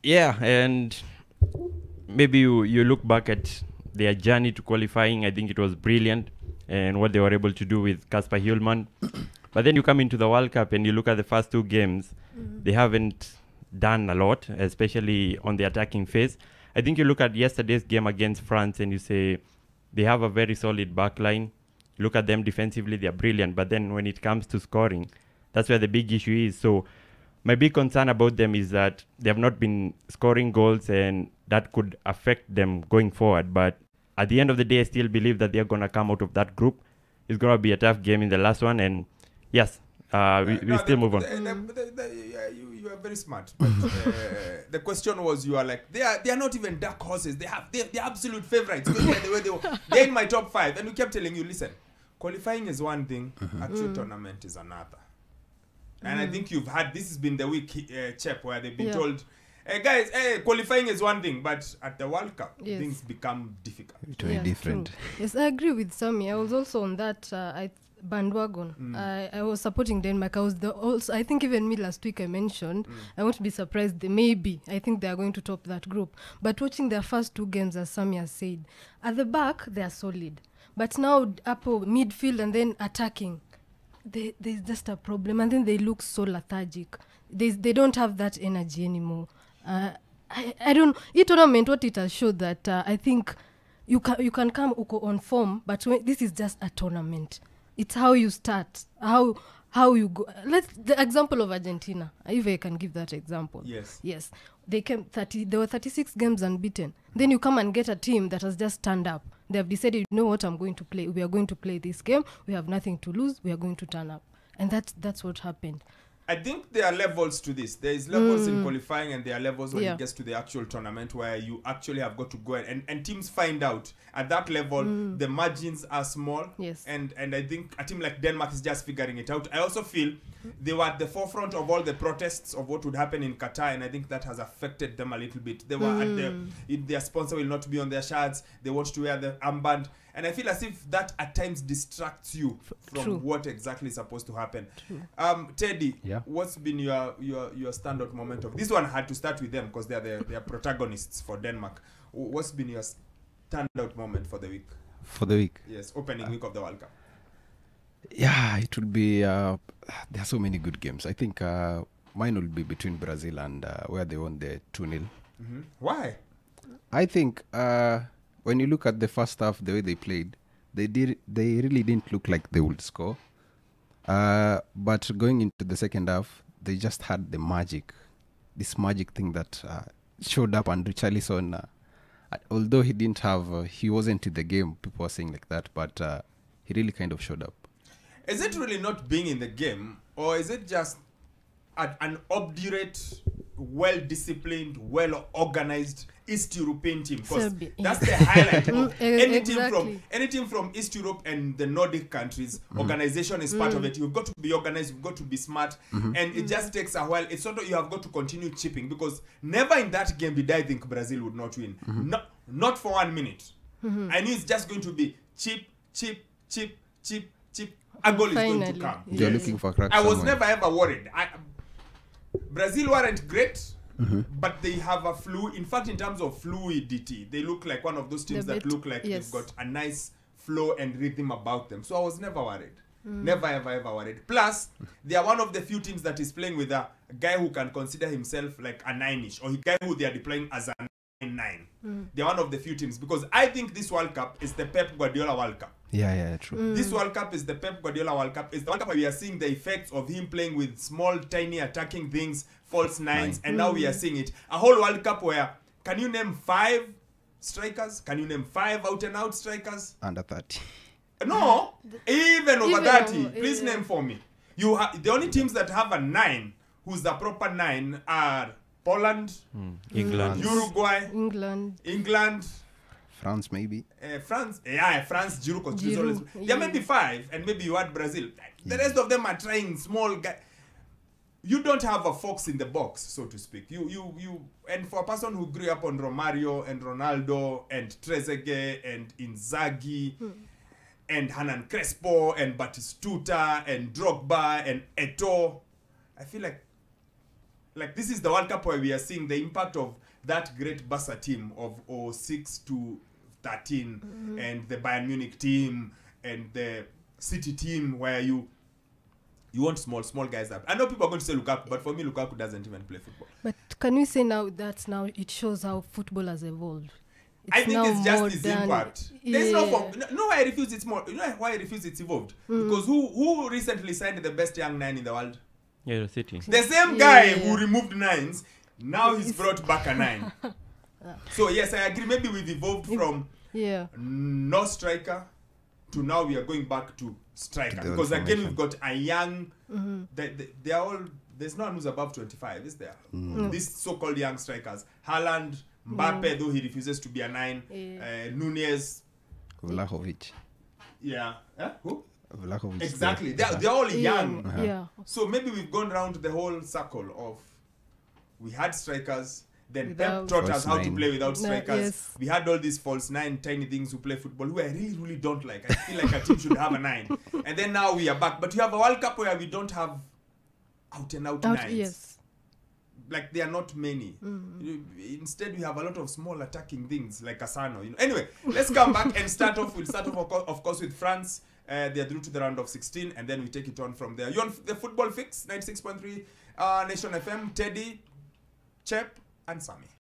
Yeah, and maybe you look back at their journey to qualifying. I think it was brilliant, and what they were able to do with Kasper Hjulman. But then you come into the World Cup and you look at the first two games, they haven't done a lot, especially on the attacking phase. I think you look at yesterday's game against France and you say they have a very solid backline. Look at them defensively, they're brilliant. But then when it comes to scoring, that's where the big issue is. So my big concern about them is that they have not been scoring goals, and that could affect them going forward. But at the end of the day, I still believe that they're going to come out of that group. It's going to be a tough game in the last one. And yes, we still move on. You are very smart. But, the question was, you are like, they are not even dark horses. They're absolute favorites. They're in my top 5. And we kept telling you, listen, qualifying is one thing, actual tournament is another. And I think you've had, this has been the week, Chep, where they've been told, guys, qualifying is one thing, but at the World Cup, things become difficult. Very different. True. Yes, I agree with Sammy. I was also on that bandwagon. I was supporting Denmark. I think even me last week I mentioned, I won't be surprised. I think they are going to top that group. But watching their first two games, as Sammy has said, at the back, they are solid. But now, upper midfield and then attacking, there's just a problem, and then they look so lethargic. They don't have that energy anymore. I don't. Each tournament, what it has showed that I think you can come on form, but this is just a tournament. It's how you start, how you go. The example of Argentina, if I can give that example. Yes. They came there were 36 games unbeaten. Then you come and get a team that has just turned up. They have decided, you know what, I'm going to play. We are going to play this game. We have nothing to lose. We are going to turn up. And that's what happened. I think there are levels to this. There is levels in qualifying, and there are levels when it gets to the actual tournament, where you actually have got to go and teams find out at that level the margins are small. And I think a team like Denmark is just figuring it out. I also feel they were at the forefront of all the protests of what would happen in Qatar, and I think that has affected them a little bit. They were at their sponsor will not be on their shirts. They want to wear the armband. And I feel as if that at times distracts you from what exactly is supposed to happen. Teddy, what's been your standout moment of this one? Had to start with them because they are protagonists for Denmark. What's been your standout moment for the week? For the week? Yes, opening week of the World Cup. Yeah, it would be. There are so many good games. I think mine will be between Brazil and where they won the 2-0. Why? I think. When you look at the first half, the way they played, they really didn't look like they would score. But going into the second half, they just had the magic, this magic thing that showed up. And Richarlison, although he wasn't in the game, people were saying like that, but he really kind of showed up. Is it really not being in the game, or is it just an obdurate, well-disciplined, well-organized East European team? Because that's the highlight of any team from East Europe and the Nordic countries. Organization is part of it. You've got to be organized, you've got to be smart, and it just takes a while. It's sort of, you have got to continue chipping, because never in that game did I think Brazil would not win. Not for 1 minute. I knew it's just going to be chip. A goal is going to come. You're looking for cracks. I was never ever worried. Brazil weren't great, but they have a in fact, in terms of fluidity, they look like one of those teams that look like they've got a nice flow and rhythm about them. So I was never worried. Never, ever worried. Plus, they are one of the few teams that is playing with a guy who can consider himself like a 9-ish, or a guy who they are deploying as a 9. They're one of the few teams, because I think this World Cup is the Pep Guardiola World Cup. Yeah, true. This World Cup is the Pep Guardiola World Cup. It's the World Cup where we are seeing the effects of him playing with small, tiny attacking things, false nines, and now we are seeing it. A whole World Cup where, can you name 5 strikers? Can you name 5 out-and-out strikers? Under 30. No, even over 30. Please name for me. The only teams that have a 9, who's the proper 9, are Poland, England, Uruguay, England. France, maybe. France, Giroud. There may be 5, and maybe you add Brazil. The rest of them are trying small guys. You don't have a fox in the box, so to speak. And for a person who grew up on Romario and Ronaldo and Trezeguet and Inzaghi and Hernan Crespo and Batistuta and Drogba and Eto'o, I feel like like this is the World Cup where we are seeing the impact of that great Barca team of 06 to 13 and the Bayern Munich team and the City team where you want small guys up. I know people are going to say Lukaku, but for me Lukaku doesn't even play football. But can we say now that now it shows how football has evolved? I think it's just his modern. impact. There's no why I refuse it's more. You know why I refuse it's evolved? Because who recently signed the best young 9 in the world? Yeah, the City. The same guy who removed 9s, now he's brought back a 9. So yes, I agree. Maybe we've evolved from no striker to now we are going back to striker. Because again, we've got a young. They are all. There's no one who's above 25, is there? These so-called young strikers, Haaland, Mbappe, though he refuses to be a 9. Nunez, Vlahovic. Yeah. Who? Vlahovic. Exactly. They're all young. Yeah. So maybe we've gone round the whole circle of we had strikers, then Pep taught us how to play without strikers. We had all these false 9 tiny things who play football who I really don't like. I feel like a team should have a 9. And then now we are back. But you have a World Cup where we don't have out and out 9s. Yes. Like there are not many. Instead, we have a lot of small attacking things like Asano. Anyway, let's come back and start off. We'll start off, of course, with France. They are through to the round of 16, and then we take it on from there. You're on the Football Fix, 96.3 Nation FM. Teddy, Chep, and Sammy.